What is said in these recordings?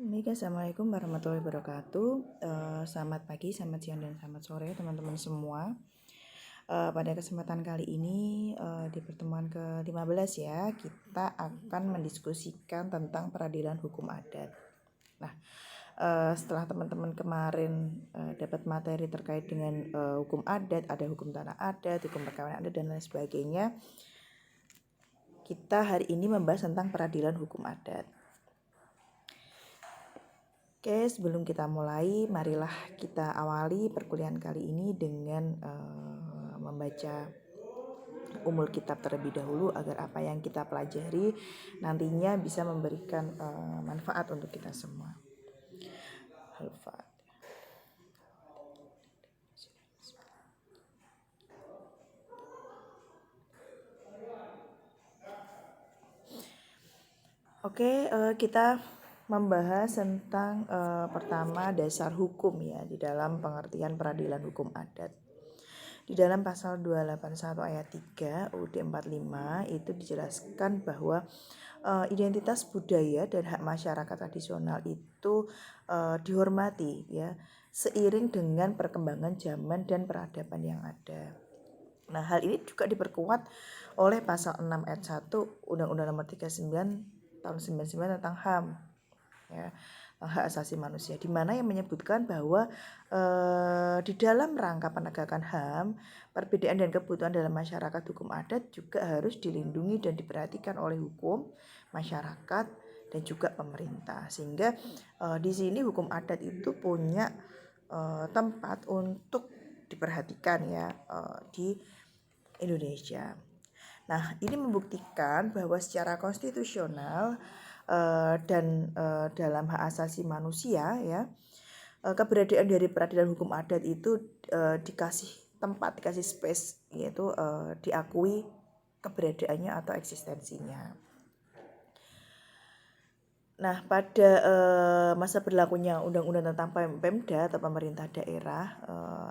Baik, assalamualaikum warahmatullahi wabarakatuh. Selamat pagi, selamat siang, dan selamat sore teman-teman semua. Pada kesempatan kali ini di pertemuan ke-15 ya, kita akan mendiskusikan tentang peradilan hukum adat. Nah, setelah teman-teman kemarin dapat materi terkait dengan hukum adat, ada hukum tanah adat, hukum perkawinan adat, dan lain sebagainya, kita hari ini membahas tentang peradilan hukum adat. Oke, sebelum kita mulai, marilah kita awali perkuliahan kali ini dengan membaca umul kitab terlebih dahulu agar apa yang kita pelajari nantinya bisa memberikan manfaat untuk kita semua. Al-Fatihah. Oke, kita membahas tentang pertama dasar hukum ya di dalam pengertian peradilan hukum adat. Di dalam pasal 281 ayat 3 UUD 45 itu dijelaskan bahwa identitas budaya dan hak masyarakat tradisional itu dihormati ya seiring dengan perkembangan zaman dan peradaban yang ada. Nah, hal ini juga diperkuat oleh pasal 6 ayat 1 Undang-Undang Nomor 39 tahun 99 tentang HAM ya, hak asasi manusia, di mana yang menyebutkan bahwa di dalam rangka penegakan HAM, perbedaan dan kebutuhan dalam masyarakat hukum adat juga harus dilindungi dan diperhatikan oleh hukum, masyarakat, dan juga pemerintah. Sehingga di sini hukum adat itu punya tempat untuk diperhatikan ya di Indonesia. Nah, ini membuktikan bahwa secara konstitusional dan dalam hak asasi manusia ya, keberadaan dari peradilan hukum adat itu dikasih tempat, dikasih space, yaitu diakui keberadaannya atau eksistensinya. Nah, pada masa berlakunya Undang-Undang tentang Pemda atau pemerintah daerah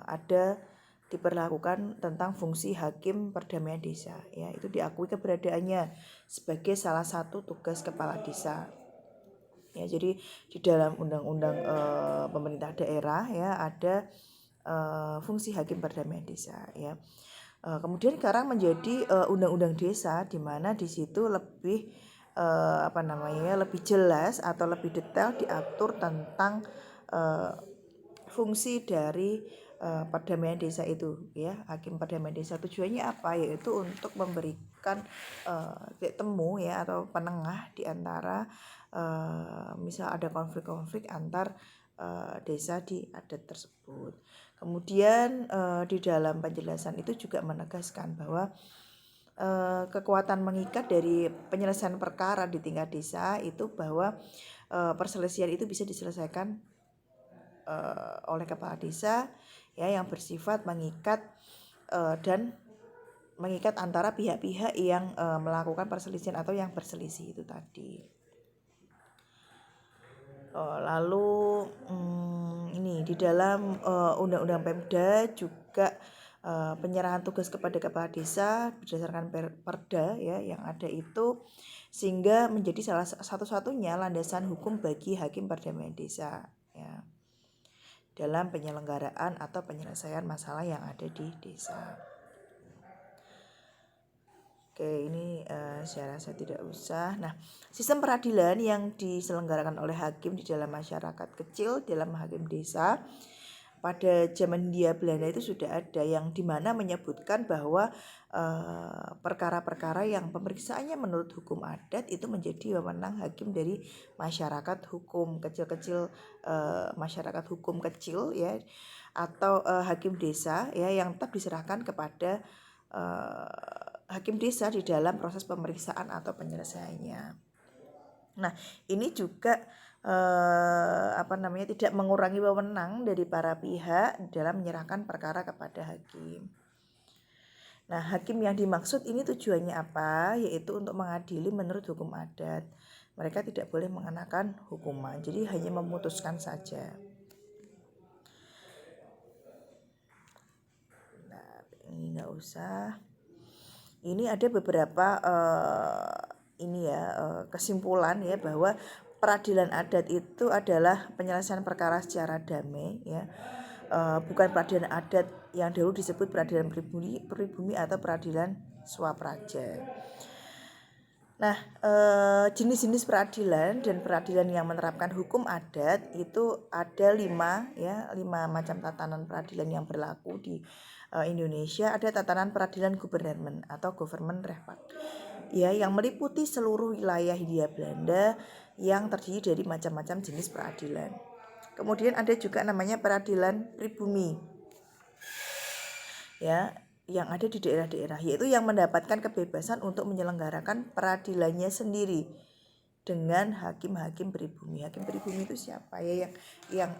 ada diperlakukan tentang fungsi hakim perdamaian desa ya, itu diakui keberadaannya sebagai salah satu tugas kepala desa ya. Jadi di dalam undang-undang pemerintah daerah ya ada fungsi hakim perdamaian desa ya. Kemudian sekarang menjadi undang-undang desa, di mana di situ lebih lebih jelas atau lebih detail diatur tentang fungsi dari perdamaian desa itu ya, hakim perdamaian desa. Tujuannya apa? Yaitu untuk memberikan titik temu ya atau penengah di antara misal ada konflik-konflik antar desa di adat tersebut. Kemudian di dalam penjelasan itu juga menegaskan bahwa kekuatan mengikat dari penyelesaian perkara di tingkat desa itu bahwa perselisihan itu bisa diselesaikan oleh kepala desa ya, yang bersifat mengikat dan mengikat antara pihak-pihak yang melakukan perselisihan atau yang berselisih itu tadi. Lalu ini di dalam Undang-Undang Pemda juga penyerahan tugas kepada kepala desa berdasarkan perda ya yang ada itu, sehingga menjadi salah satu-satunya landasan hukum bagi hakim perdamaian desa ya dalam penyelenggaraan atau penyelesaian masalah yang ada di desa. Oke, ini saya rasa tidak usah. Nah, sistem peradilan yang diselenggarakan oleh hakim di dalam masyarakat kecil, dalam hakim desa, pada zaman Hindia Belanda itu sudah ada, yang dimana menyebutkan bahwa perkara-perkara yang pemeriksaannya menurut hukum adat itu menjadi wewenang hakim dari masyarakat hukum kecil-kecil, masyarakat hukum kecil ya, atau hakim desa ya, yang tetap diserahkan kepada hakim desa di dalam proses pemeriksaan atau penyelesaiannya. Nah, ini juga tidak mengurangi wewenang dari para pihak dalam menyerahkan perkara kepada hakim. Nah, hakim yang dimaksud ini tujuannya apa? Yaitu untuk mengadili menurut hukum adat. Mereka tidak boleh mengenakan hukuman, jadi hanya memutuskan saja. Nah, ini nggak usah. Ini ada beberapa kesimpulan ya, bahwa peradilan adat itu adalah penyelesaian perkara secara damai ya. Bukan peradilan adat yang dahulu disebut peradilan pribumi atau peradilan swapraja. Nah, jenis-jenis peradilan dan peradilan yang menerapkan hukum adat itu ada 5 macam tatanan peradilan yang berlaku di Indonesia. Ada tatanan peradilan Gubernermen atau Government Recht ya, yang meliputi seluruh wilayah Hindia Belanda yang terdiri dari macam-macam jenis peradilan. Kemudian ada juga namanya peradilan pribumi ya, yang ada di daerah-daerah, yaitu yang mendapatkan kebebasan untuk menyelenggarakan peradilannya sendiri dengan hakim-hakim pribumi. Hakim pribumi itu siapa ya, yang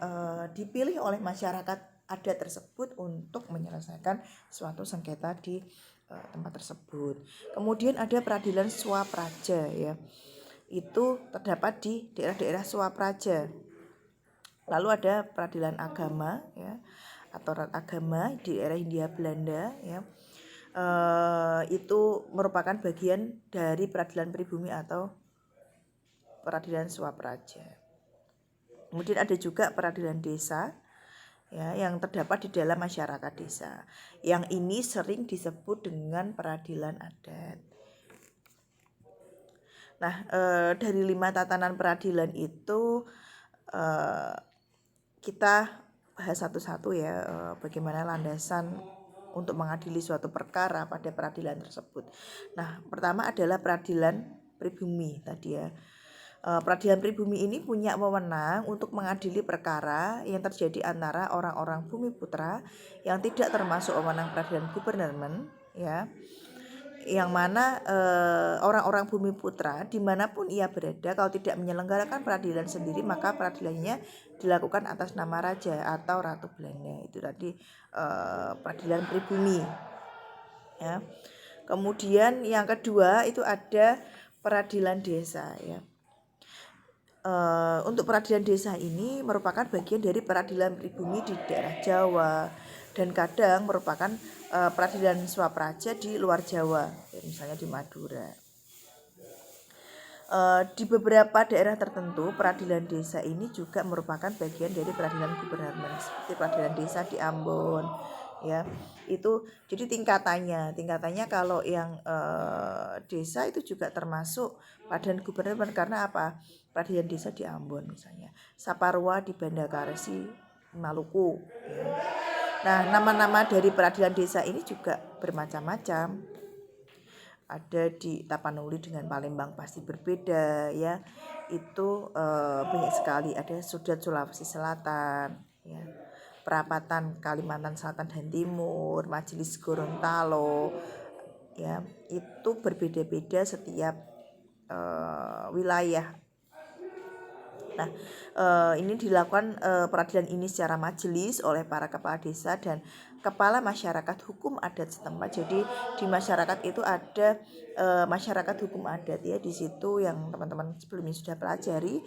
dipilih oleh masyarakat adat tersebut untuk menyelesaikan suatu sengketa di tempat tersebut. Kemudian ada peradilan swapraja ya, itu terdapat di daerah-daerah swapraja. Lalu ada peradilan agama ya, aturan agama di daerah Hindia Belanda ya. Itu merupakan bagian dari peradilan pribumi atau peradilan swapraja. Kemudian ada juga peradilan desa ya, yang terdapat di dalam masyarakat desa. Yang ini sering disebut dengan peradilan adat. Nah, dari 5 tatanan peradilan itu kita bahas satu-satu ya, bagaimana landasan untuk mengadili suatu perkara pada peradilan tersebut. Nah, pertama adalah peradilan pribumi tadi ya. Peradilan pribumi ini punya wewenang untuk mengadili perkara yang terjadi antara orang-orang bumi putra yang tidak termasuk wewenang peradilan Gubernermen ya, yang mana orang-orang bumi putra dimanapun ia berada, kalau tidak menyelenggarakan peradilan sendiri maka peradilannya dilakukan atas nama raja atau ratu Belanda. Itu tadi peradilan pribumi ya. Kemudian yang kedua itu ada peradilan desa ya. Untuk peradilan desa ini merupakan bagian dari peradilan pribumi di daerah Jawa dan kadang merupakan peradilan swapraja di luar Jawa, misalnya di Madura. Di beberapa daerah tertentu peradilan desa ini juga merupakan bagian dari peradilan Gubernermen, seperti peradilan desa di Ambon ya. Itu jadi tingkatannya kalau yang desa itu juga termasuk peradilan Gubernermen. Karena apa? Peradilan desa di Ambon misalnya, Saparua di Banda Karesi Maluku ya. Nah, nama-nama dari peradilan desa ini juga bermacam-macam. Ada di Tapanuli dengan Palembang pasti berbeda ya. Itu banyak sekali. Ada Sudat Sulawesi Selatan ya, Perapatan Kalimantan Selatan dan Timur, Majelis Gorontalo ya. Itu berbeda-beda setiap wilayah. Nah, ini dilakukan peradilan ini secara majelis oleh para kepala desa dan kepala masyarakat hukum adat setempat. Jadi di masyarakat itu ada masyarakat hukum adat ya, di situ yang teman-teman sebelumnya sudah pelajari,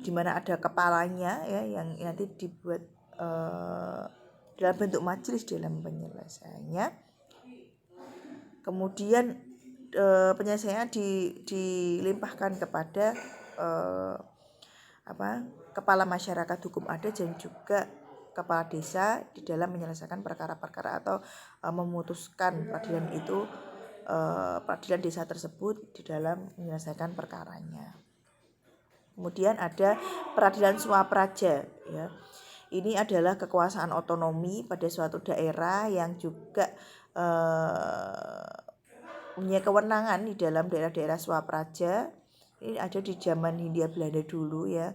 di mana ada kepalanya ya, yang nanti dibuat dalam bentuk majelis dalam penyelesaiannya. Kemudian penyelesaiannya dilimpahkan kepada kepala masyarakat hukum adat dan juga kepala desa di dalam menyelesaikan perkara-perkara atau memutuskan peradilan itu, peradilan desa tersebut di dalam menyelesaikan perkaranya. Kemudian ada peradilan swapraja ya. Ini adalah kekuasaan otonomi pada suatu daerah yang juga punya kewenangan di dalam daerah-daerah swapraja. Ini ada di zaman Hindia Belanda dulu ya.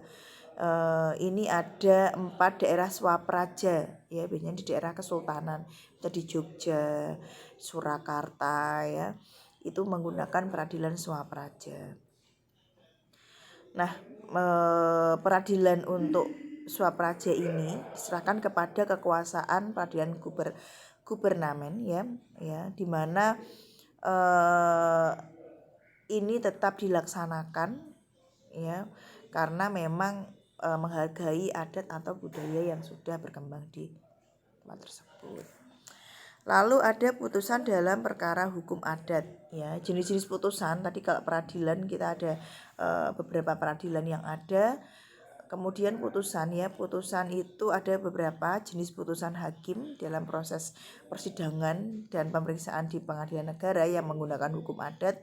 Ini ada 4 daerah swapraja ya, biasanya di daerah kesultanan, di Jogja, Surakarta ya. Itu menggunakan peradilan swapraja. Nah, peradilan untuk swapraja ini diserahkan kepada kekuasaan peradilan Gubernamen ya, di mana ini tetap dilaksanakan ya, karena memang menghargai adat atau budaya yang sudah berkembang di tempat tersebut. Lalu ada putusan dalam perkara hukum adat ya. Jenis-jenis putusan tadi kalau peradilan kita ada beberapa peradilan yang ada. Kemudian putusan ya, putusan itu ada beberapa jenis putusan hakim dalam proses persidangan dan pemeriksaan di pengadilan negara yang menggunakan hukum adat.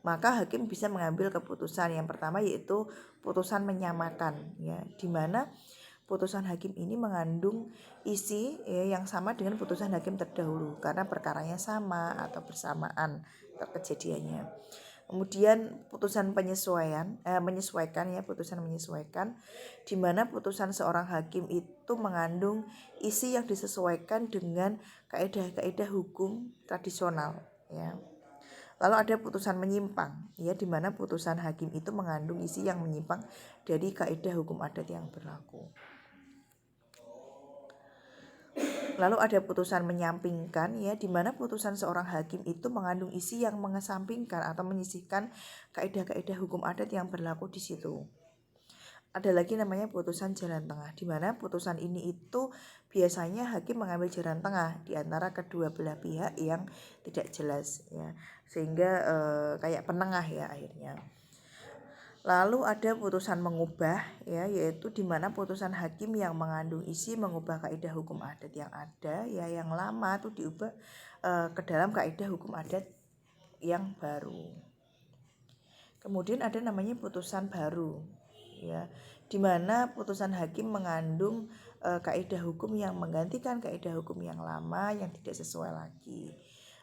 Maka hakim bisa mengambil keputusan yang pertama yaitu putusan menyamakan ya, di mana putusan hakim ini mengandung isi ya, yang sama dengan putusan hakim terdahulu karena perkaranya sama atau bersamaan kejadiannya. Kemudian putusan menyesuaikan ya, putusan menyesuaikan di mana putusan seorang hakim itu mengandung isi yang disesuaikan dengan kaidah-kaidah hukum tradisional ya. Lalu ada putusan menyimpang ya, di mana putusan hakim itu mengandung isi yang menyimpang dari kaidah hukum adat yang berlaku. Lalu ada putusan menyampingkan ya, di mana putusan seorang hakim itu mengandung isi yang mengesampingkan atau menyisihkan kaidah-kaidah hukum adat yang berlaku di situ. Ada lagi namanya putusan jalan tengah, di mana putusan ini itu biasanya hakim mengambil jalan tengah di antara kedua belah pihak yang tidak jelas ya, sehingga kayak penengah ya akhirnya. Lalu ada putusan mengubah ya, yaitu di mana putusan hakim yang mengandung isi mengubah kaidah hukum adat yang ada ya, yang lama itu diubah ke dalam kaidah hukum adat yang baru. Kemudian ada namanya putusan baru ya, di mana putusan hakim mengandung kaidah hukum yang menggantikan kaidah hukum yang lama yang tidak sesuai lagi.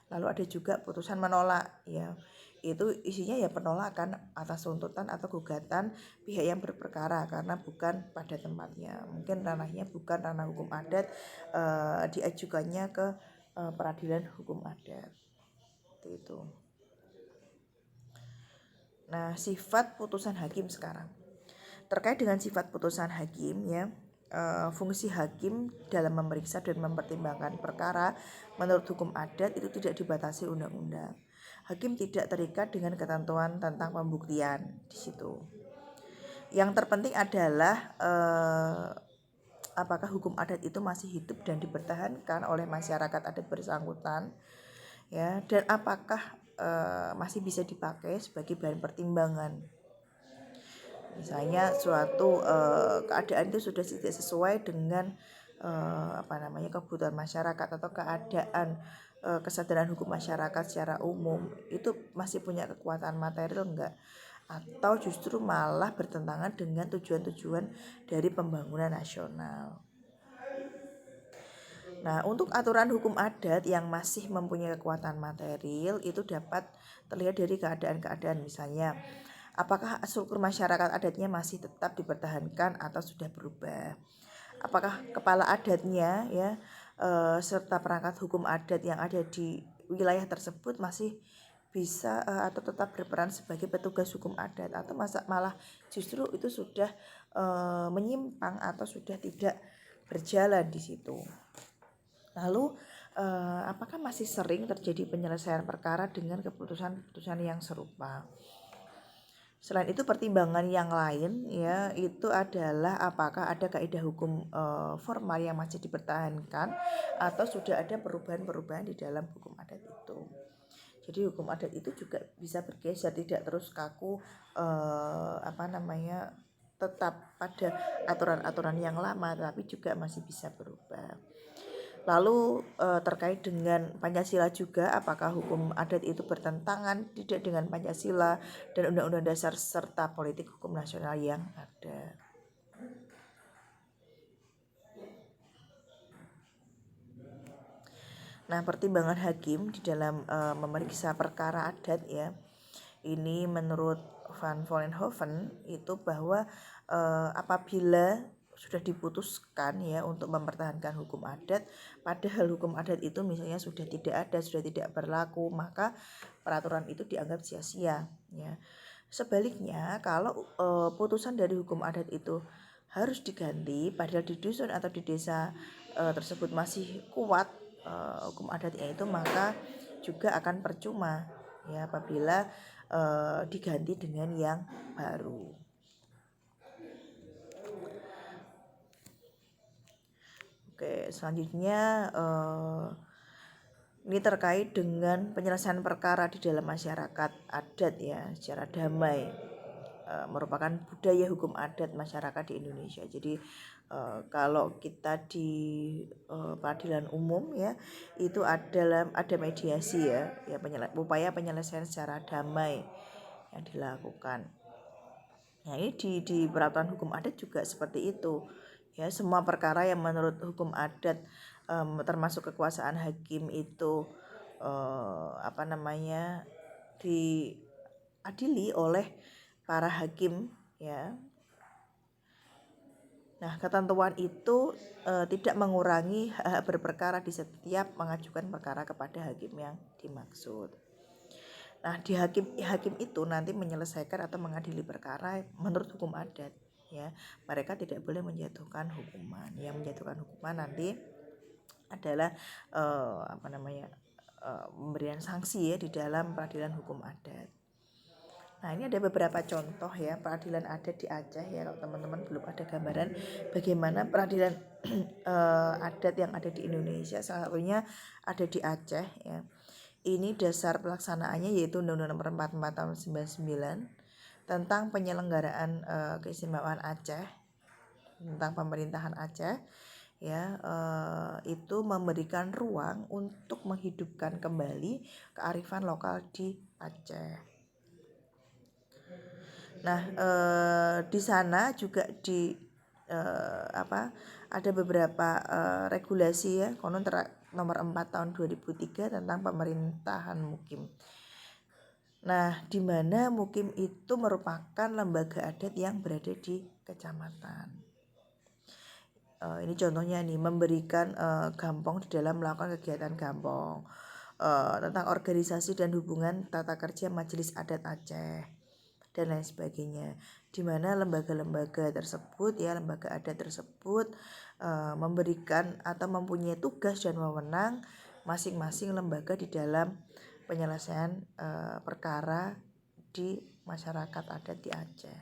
Lalu ada juga putusan menolak ya, itu isinya ya penolakan atas tuntutan atau gugatan pihak yang berperkara karena bukan pada tempatnya, mungkin ranahnya bukan ranah hukum adat, diajukannya ke peradilan hukum adat itu. Nah, sifat putusan hakim sekarang terkait dengan sifat putusan hakim ya. Fungsi hakim dalam memeriksa dan mempertimbangkan perkara menurut hukum adat itu tidak dibatasi undang-undang. Hakim tidak terikat dengan ketentuan tentang pembuktian di situ. Yang terpenting adalah apakah hukum adat itu masih hidup dan dipertahankan oleh masyarakat adat bersangkutan ya, dan apakah masih bisa dipakai sebagai bahan pertimbangan. Misalnya suatu keadaan itu sudah tidak sesuai dengan kebutuhan masyarakat atau keadaan kesadaran hukum masyarakat secara umum, itu masih punya kekuatan material enggak, atau justru malah bertentangan dengan tujuan-tujuan dari pembangunan nasional. Nah, untuk aturan hukum adat yang masih mempunyai kekuatan material itu dapat terlihat dari keadaan-keadaan, misalnya apakah struktur masyarakat adatnya masih tetap dipertahankan atau sudah berubah? Apakah kepala adatnya ya serta perangkat hukum adat yang ada di wilayah tersebut masih bisa atau tetap berperan sebagai petugas hukum adat, atau malah justru itu sudah menyimpang atau sudah tidak berjalan di situ. Lalu apakah masih sering terjadi penyelesaian perkara dengan keputusan-keputusan yang serupa? Selain itu pertimbangan yang lain ya itu adalah apakah ada kaidah hukum formal yang masih dipertahankan atau sudah ada perubahan-perubahan di dalam hukum adat itu. Jadi hukum adat itu juga bisa bergeser, tidak terus kaku tetap pada aturan-aturan yang lama, tapi juga masih bisa berubah. Lalu terkait dengan Pancasila juga, apakah hukum adat itu bertentangan tidak dengan Pancasila dan Undang-Undang Dasar serta politik hukum nasional yang ada. Nah, pertimbangan hakim di dalam memeriksa perkara adat ya, ini menurut Van Vollenhoven itu bahwa apabila sudah diputuskan ya untuk mempertahankan hukum adat, padahal hukum adat itu misalnya sudah tidak ada, sudah tidak berlaku, maka peraturan itu dianggap sia-sia ya. Sebaliknya kalau putusan dari hukum adat itu harus diganti padahal di dusun atau di desa tersebut masih kuat hukum adatnya itu, maka juga akan percuma ya apabila diganti dengan yang baru. Oke, selanjutnya Ini terkait dengan penyelesaian perkara di dalam masyarakat adat ya secara damai. Merupakan budaya hukum adat masyarakat di Indonesia. Jadi kalau kita di peradilan umum ya itu ada mediasi ya upaya penyelesaian secara damai yang dilakukan. Nah ini di peraturan hukum adat juga seperti itu ya, semua perkara yang menurut hukum adat termasuk kekuasaan hakim itu diadili oleh para hakim ya. Nah ketentuan itu tidak mengurangi hak berperkara di setiap mengajukan perkara kepada hakim yang dimaksud. Nah di hakim itu nanti menyelesaikan atau mengadili perkara menurut hukum adat ya. Mereka tidak boleh menjatuhkan hukuman. Yang menjatuhkan hukuman nanti adalah pemberian sanksi ya di dalam peradilan hukum adat. Nah ini ada beberapa contoh ya peradilan adat di Aceh ya, kalau teman-teman belum ada gambaran bagaimana peradilan adat yang ada di Indonesia, salah satunya ada di Aceh ya. Ini dasar pelaksanaannya yaitu Undang-Undang Nomor 44 Tahun 99 tentang penyelenggaraan keistimewaan Aceh, tentang pemerintahan Aceh ya, itu memberikan ruang untuk menghidupkan kembali kearifan lokal di Aceh. Nah di sana juga ada beberapa regulasi ya, konon nomor 4 tahun 2003 tentang pemerintahan mukim. Nah, di mana mukim itu merupakan lembaga adat yang berada di kecamatan. Ini contohnya nih, memberikan gampong di dalam melakukan kegiatan gampong, tentang organisasi dan hubungan tata kerja Majelis Adat Aceh dan lain sebagainya. Di mana lembaga-lembaga tersebut ya, lembaga adat tersebut memberikan atau mempunyai tugas dan wewenang masing-masing lembaga di dalam penyelesaian perkara di masyarakat adat di Aceh.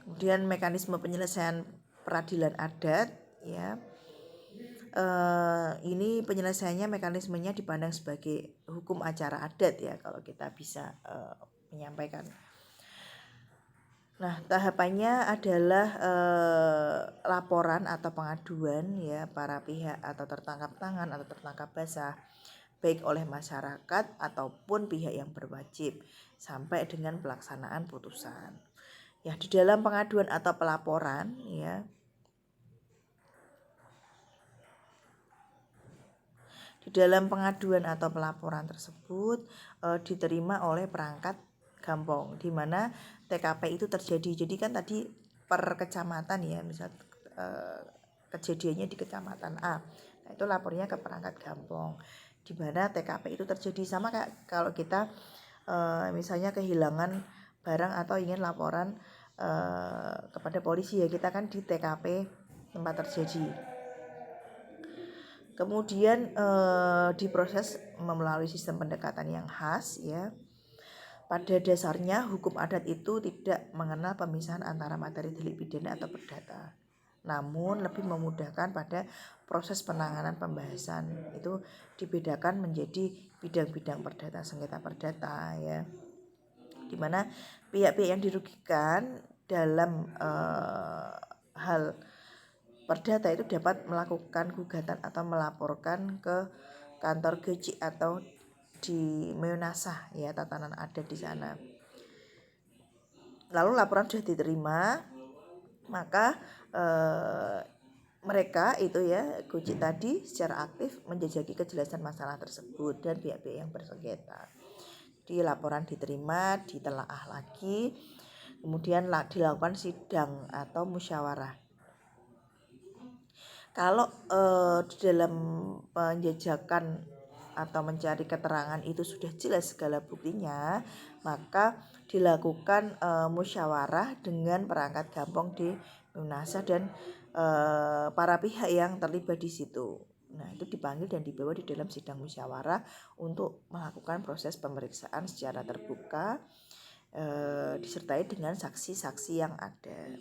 Kemudian mekanisme penyelesaian peradilan adat ya, ini penyelesaiannya mekanismenya dipandang sebagai hukum acara adat ya, kalau kita bisa menyampaikan. Nah tahapannya adalah laporan atau pengaduan ya para pihak atau tertangkap tangan atau tertangkap basah baik oleh masyarakat ataupun pihak yang berwajib sampai dengan pelaksanaan putusan. Ya di dalam pengaduan atau pelaporan ya, di dalam pengaduan atau pelaporan tersebut diterima oleh perangkat gampong di mana TKP itu terjadi. Jadi kan tadi per kecamatan ya, misal kejadiannya di kecamatan A. Nah, itu lapornya ke perangkat gampong di mana TKP itu terjadi. Sama kayak kalau kita misalnya kehilangan barang atau ingin laporan kepada polisi ya, kita kan di TKP tempat terjadi. Kemudian diproses melalui sistem pendekatan yang khas ya. Pada dasarnya hukum adat itu tidak mengenal pemisahan antara materi delik pidana atau perdata, namun lebih memudahkan pada proses penanganan pembahasan. Itu dibedakan menjadi bidang-bidang perdata, sengketa perdata ya, dimana pihak-pihak yang dirugikan dalam hal perdata itu dapat melakukan gugatan atau melaporkan ke kantor GC atau di Meunasah ya, tatanan adat di sana. Lalu laporan sudah diterima, maka mereka itu ya GC tadi secara aktif menjajaki kejelasan masalah tersebut dan pihak-pihak yang bersengketa. Di laporan diterima, ditelaah lagi, kemudian dilakukan sidang atau musyawarah. Kalau di dalam penjajakan atau mencari keterangan itu sudah jelas segala buktinya, maka dilakukan musyawarah dengan perangkat gampong di Meunasah dan para pihak yang terlibat di situ. Nah itu dipanggil dan dibawa di dalam sidang musyawarah untuk melakukan proses pemeriksaan secara terbuka disertai dengan saksi-saksi yang ada.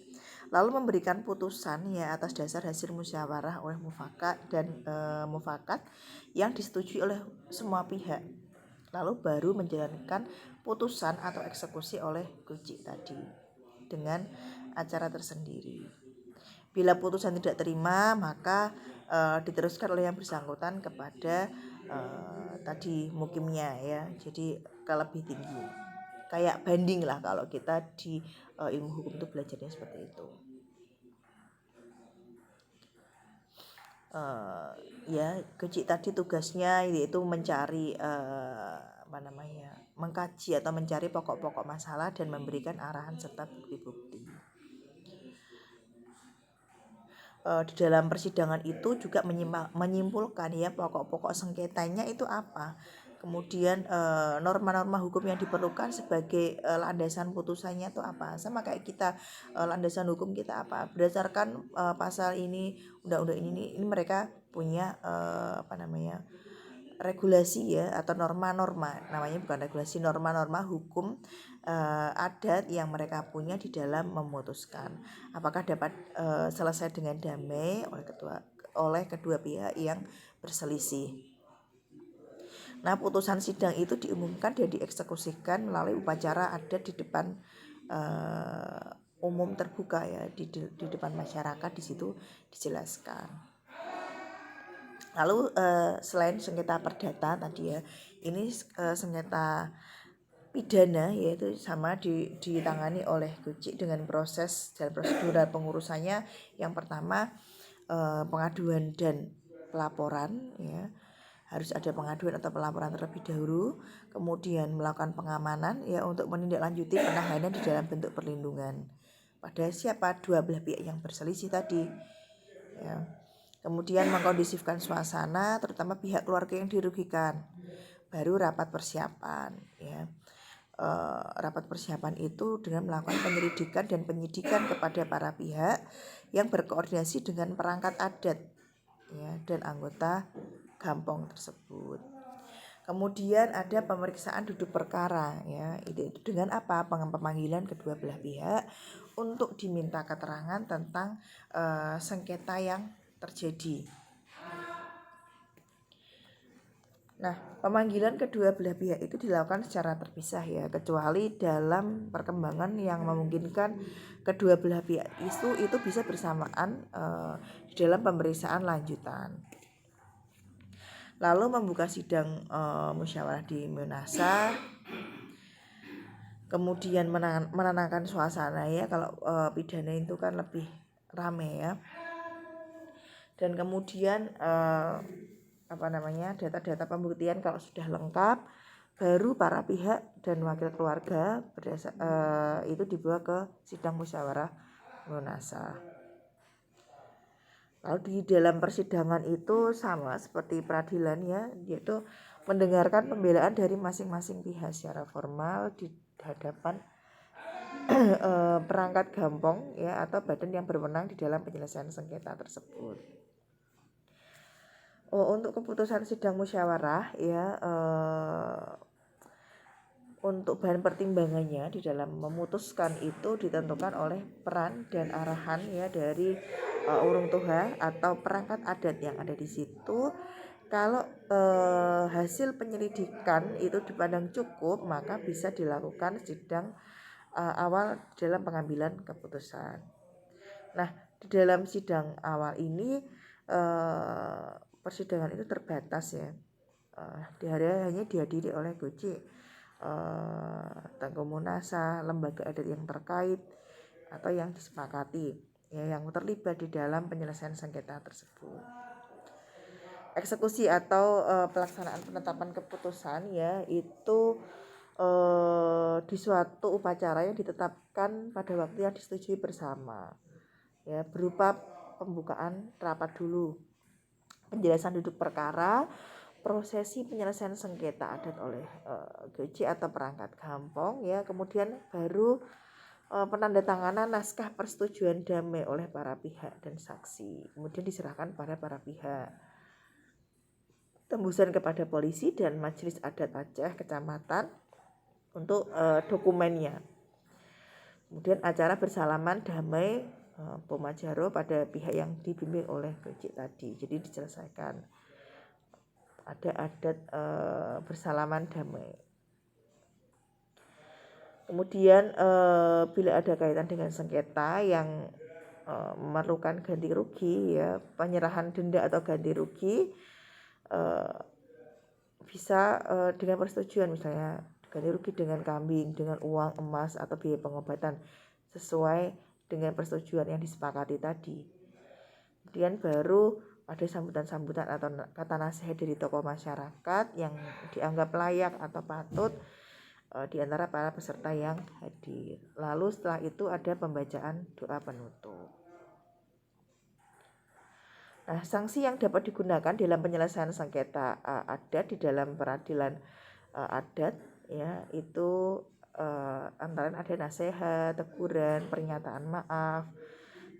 Lalu memberikan putusan ya atas dasar hasil musyawarah oleh mufakat dan mufakat yang disetujui oleh semua pihak. Lalu baru menjalankan putusan atau eksekusi oleh guci tadi dengan acara tersendiri. Bila putusan tidak terima, maka diteruskan oleh yang bersangkutan kepada tadi mukimnya ya. Jadi ke lebih tinggi. Kayak banding lah kalau kita di ilmu hukum itu belajarnya seperti itu. Ya guci tadi tugasnya yaitu mencari mengkaji atau mencari pokok-pokok masalah dan memberikan arahan serta bukti-bukti. Di dalam persidangan itu juga menyimpulkan ya pokok-pokok sengketanya itu apa, kemudian norma-norma hukum yang diperlukan sebagai landasan putusannya itu apa. Sama kayak kita, landasan hukum kita apa, berdasarkan pasal ini, undang-undang ini mereka punya regulasi ya atau norma-norma, namanya bukan regulasi, norma-norma hukum adat yang mereka punya di dalam memutuskan apakah dapat selesai dengan damai oleh kedua pihak yang berselisih. Nah, putusan sidang itu diumumkan dan dieksekusikan melalui upacara adat di depan umum terbuka ya, di depan masyarakat. Di situ dijelaskan. Lalu selain sengketa perdata tadi ya, ini sengketa pidana yaitu sama ditangani oleh guci dengan proses dan prosedural pengurusannya. Yang pertama pengaduan dan pelaporan ya, harus ada pengaduan atau pelaporan terlebih dahulu, kemudian melakukan pengamanan ya untuk menindaklanjuti penahanan di dalam bentuk perlindungan pada siapa, dua belah pihak yang berselisih tadi ya. Kemudian mengkondisifkan suasana terutama pihak keluarga yang dirugikan, baru rapat persiapan ya. Rapat persiapan itu dengan melakukan penyelidikan dan penyidikan kepada para pihak yang berkoordinasi dengan perangkat adat ya dan anggota gampong tersebut. Kemudian ada pemeriksaan duduk perkara ya, itu dengan apa, pemanggilan kedua belah pihak untuk diminta keterangan tentang sengketa yang terjadi. Nah, pemanggilan kedua belah pihak itu dilakukan secara terpisah ya, kecuali dalam perkembangan yang memungkinkan kedua belah pihak itu bisa bersamaan di dalam pemeriksaan lanjutan. Lalu membuka sidang musyawarah di Munasa, kemudian menenangkan suasana ya, kalau pidana itu kan lebih rame ya. Dan kemudian data-data pembuktian kalau sudah lengkap, baru para pihak dan wakil keluarga itu dibawa ke sidang musyawarah Munasa. Lalu di dalam persidangan itu sama seperti peradilan ya, yaitu mendengarkan pembelaan dari masing-masing pihak secara formal di hadapan perangkat gampong ya atau badan yang berwenang di dalam penyelesaian sengketa tersebut. Untuk keputusan sidang musyawarah ya, untuk bahan pertimbangannya di dalam memutuskan itu ditentukan oleh peran dan arahan ya dari urung tuha atau perangkat adat yang ada di situ. Kalau hasil penyelidikan itu dipandang cukup, maka bisa dilakukan sidang awal dalam pengambilan keputusan. Nah, di dalam sidang awal ini persidangan itu terbatas ya, hanya dihadiri oleh guci, Tengku Munasa, lembaga adat yang terkait atau yang disepakati ya, yang terlibat di dalam penyelesaian sengketa tersebut. Eksekusi atau pelaksanaan penetapan keputusan ya itu di suatu upacara yang ditetapkan pada waktu yang disetujui bersama ya, berupa pembukaan rapat dulu, penjelasan duduk perkara, prosesi penyelesaian sengketa adat oleh guci atau perangkat gampong ya, kemudian baru penandatanganan naskah persetujuan damai oleh para pihak dan saksi, kemudian diserahkan pada para pihak, tembusan kepada polisi dan majelis adat Aceh kecamatan untuk dokumennya. Kemudian acara bersalaman damai Pomajaro pada pihak yang dibimbing oleh Becik tadi. Jadi diselesaikan. Ada adat bersalaman damai. Kemudian bila ada kaitan dengan sengketa yang memerlukan ganti rugi, ya penyerahan denda atau ganti rugi bisa dengan persetujuan, misalnya ganti rugi dengan kambing, dengan uang, emas, atau biaya pengobatan sesuai dengan persetujuan yang disepakati tadi. Kemudian baru ada sambutan-sambutan atau kata nasihat dari tokoh masyarakat yang dianggap layak atau patut di antara para peserta yang hadir. Lalu setelah itu ada pembacaan doa penutup. Nah, sanksi yang dapat digunakan dalam penyelesaian sengketa adat di dalam peradilan adat, ya, itu antara ada nasihat, teguran, pernyataan maaf,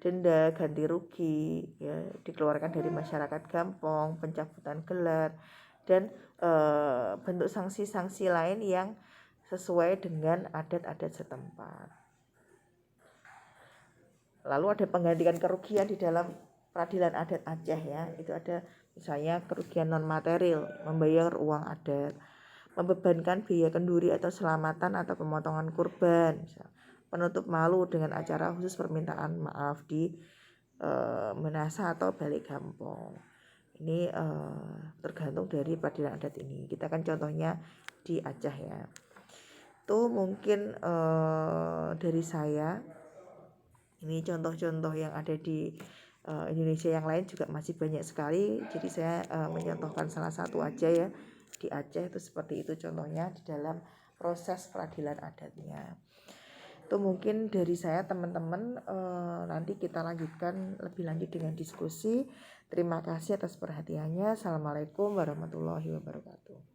denda, ganti rugi, ya, dikeluarkan dari masyarakat Gampong, pencabutan gelar, dan bentuk sanksi-sanksi lain yang sesuai dengan adat-adat setempat. Lalu ada penggantian kerugian di dalam peradilan adat Aceh, ya. Itu ada misalnya kerugian non material, membayar uang adat, membebankan biaya kenduri atau selamatan atau pemotongan kurban, misal. Penutup malu dengan acara khusus permintaan maaf di Menasa atau Balik Gampong. Ini tergantung dari peradilan adat ini. Kita kan contohnya di Aceh, ya. Itu mungkin dari saya. Ini contoh-contoh yang ada di Indonesia, yang lain juga masih banyak sekali. Jadi saya menyontohkan salah satu aja, ya. Di Aceh itu seperti itu contohnya di dalam proses peradilan adatnya. Itu mungkin dari saya, teman-teman. Nanti kita lanjutkan lebih lanjut dengan diskusi. Terima kasih atas perhatiannya. Assalamualaikum warahmatullahi wabarakatuh.